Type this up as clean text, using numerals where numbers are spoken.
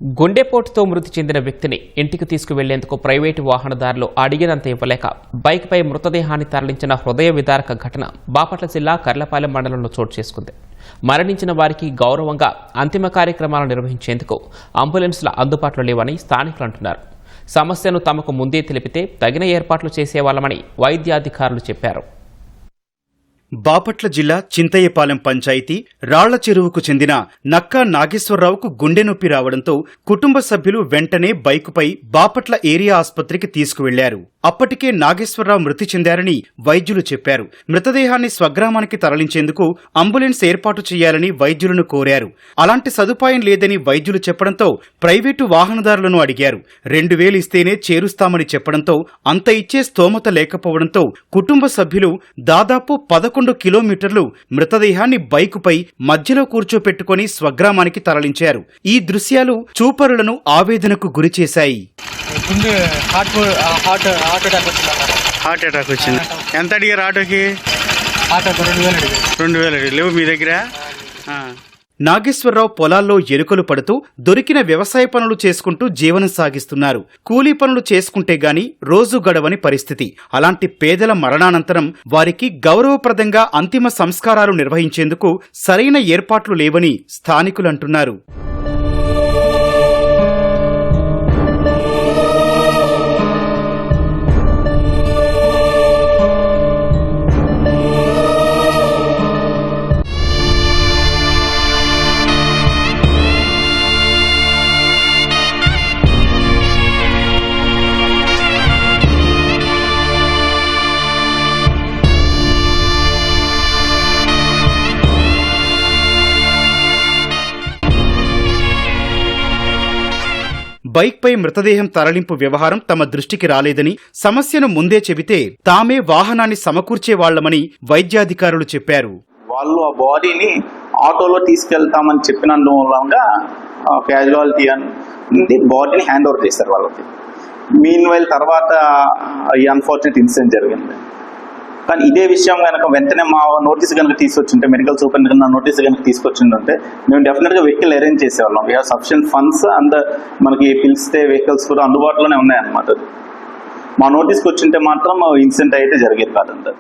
గుండెపోటుతో మృతి చెందిన వ్యక్తిని ఇంటికి తీసుకువెళ్లేందుకు ప్రైవేటు వాహనదారులు అడిగినంత ఇవ్వలేక బైక్పై మృతదేహాన్ని తరలించిన హృదయ విదారక ఘటన బాపట్ల జిల్లా కర్లపాలెం మండలంలో చోటు చేసుకుంది. మరణించిన వారికి గౌరవంగా అంతిమ కార్యక్రమాలు నిర్వహించేందుకు అంబులెన్స్ల అందుబాటులో లేవని స్థానికులు అంటున్నారు. సమస్యను తమకు ముందే తెలిపితే తగిన ఏర్పాట్లు చేసేవాళ్లమని వైద్యాధికారులు చెప్పారు. బాపట్ల జిల్లా చింతయ్యపాలెం పంచాయతీ రాళ్ల చెరువుకు చెందిన నక్కా నాగేశ్వరరావుకు గుండె నొప్పి రావడంతో కుటుంబ సభ్యులు వెంటనే బైకుపై బాపట్ల ఏరియా ఆసుపత్రికి తీసుకువెళ్లారు. అప్పటికే నాగేశ్వరరావు మృతి చెందారని వైద్యులు చెప్పారు. మృతదేహాన్ని స్వగ్రామానికి తరలించేందుకు అంబులెన్స్ ఏర్పాటు చేయాలని వైద్యులను కోరారు. అలాంటి సదుపాయం లేదని వైద్యులు చెప్పడంతో ప్రైవేటు వాహనదారులను అడిగారు. 2000 ఇస్తేనే చేరుస్తామని చెప్పడంతో అంత ఇచ్చే స్తోమత లేకపోవడంతో కుటుంబ సభ్యులు దాదాపు 11 కిలోమీటర్లు మృతదేహాన్ని బైకుపై మధ్యలో కూర్చోపెట్టుకుని స్వగ్రామానికి తరలించారు. ఈ దృశ్యాలు చూపరులను ఆవేదనకు గురిచేశాయి. హార్ట్ అటాక్ వచ్చింది. ఎంత అడిగారు ఆటోకి? 2000 లేవు మీ దగ్గర? నాగేశ్వరరావు పొలాల్లో ఎరుకలు పడుతూ దొరికిన వ్యవసాయ పనులు చేసుకుంటూ జీవనం సాగిస్తున్నారు. కూలీ పనులు చేసుకుంటే గాని రోజు గడవని పరిస్థితి. అలాంటి పేదల మరణానంతరం వారికి గౌరవప్రదంగా అంతిమ సంస్కారాలు నిర్వహించేందుకు సరైన ఏర్పాట్లు లేవని స్థానికులు అంటున్నారు. బైక్పై మృతదేహం తరలింపు వ్యవహారం తమ దృష్టికి రాలేదని, సమస్యను ముందే చెబితే తామే వాహనాన్ని సమకూర్చేవాళ్లమని వైద్యాధికారులు చెప్పారు. వాళ్ళు ఆ బాడీని ఆటోలో తీసుకెళ్తామని చెప్పినందువల్ల క్యాజువాలిటీ అని బాడీని హ్యాండ్ ఓవర్ చేశారు వాళ్ళకి. మీన్ వైల్ తర్వాత ఈ అన్ఫార్చునేట్ ఇన్సిడెంట్ జరిగింది. కానీ ఇదే విషయం కనుక వెంటనే మా నోటీస్ కనుక తీసుకొచ్చింటే, మెడికల్ సూపరింటెండెంట్ నోటీస్ కనుక తీసుకొచ్చిందంటే మేము డెఫినెట్గా వెహికల్ అరేంజ్ చేసేవాళ్ళం. We have sufficient funds and మనకి పిలిస్తే వెహికల్స్ కూడా అందుబాటులోనే ఉన్నాయన్నమాట. మా నోటీస్కి వచ్చింటే మాత్రం ఇన్సిడెంట్ అయితే జరిగేది కాదండి.